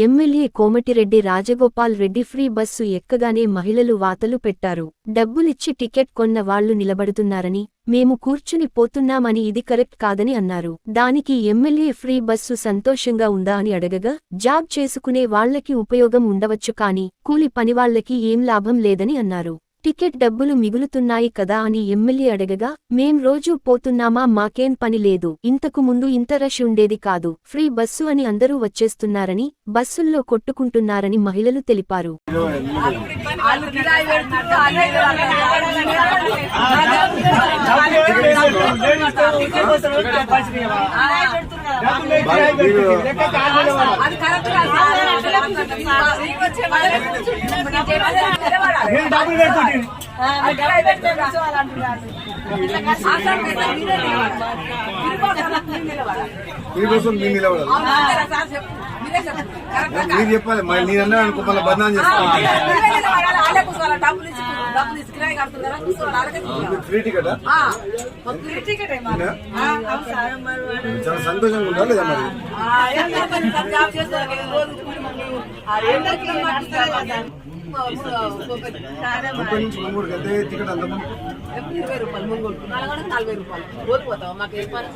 MLA Komatireddy Rajagopal Reddy free bus ఎక్కగానే మహిళలు వాతలు పెట్టారు. డబ్బులిచ్చి టికెట్ కొన్న వాళ్లు నిలబడుతున్నారని, మేము కూర్చుని పోతున్నామని ఇది కరెక్ట్ కాదని అన్నారు. దానికి ఎమ్మెల్యే ఫ్రీ బస్సు సంతోషంగా ఉందా అని అడగగా, జాబ్ చేసుకునే వాళ్లకి ఉపయోగం ఉండవచ్చు కానీ కూలి పనివాళ్లకి ఏం లాభం లేదని అన్నారు. టికెట్ డబ్బులు మిగులుతున్నాయి కదా అని ఎమ్మెల్యే అడగగా, మేం రోజూ పోతున్నామా, మాకేం పని లేదు, ఇంతకు ముందు ఇంత రష్ ఉండేది కాదు, ఫ్రీ బస్సు అని అందరూ వచ్చేస్తున్నారని, బస్సుల్లో కొట్టుకుంటున్నారని మహిళలు తెలిపారు. మీరు చెప్పాలి, నేనన్నా అనుకో మళ్ళీ బదనాం చేస్తాను. ఫ్రీ టికెట్ చాలా సంతోషంగా ఉందా లేదా మరి? ముప్పై నుంచి 3 గంటల టికెట్ అంత 20 రూపాయలు 40 రూపాయలు రోజు పోతావా? మాకు ఏ పని?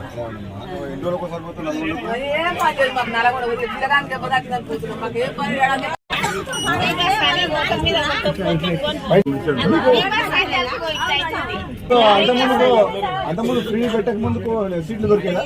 ఎన్ని రోజులకు ఒకసారి పోతున్నాం? ఏం పని లేదు మాకు. నలగొండ పిల్లగానికి పోతున్నాం. మాకు ఏ పని అంతకుముందు ఫ్రీ పెట్టక ముందుకు సీట్లు దొరికేదా?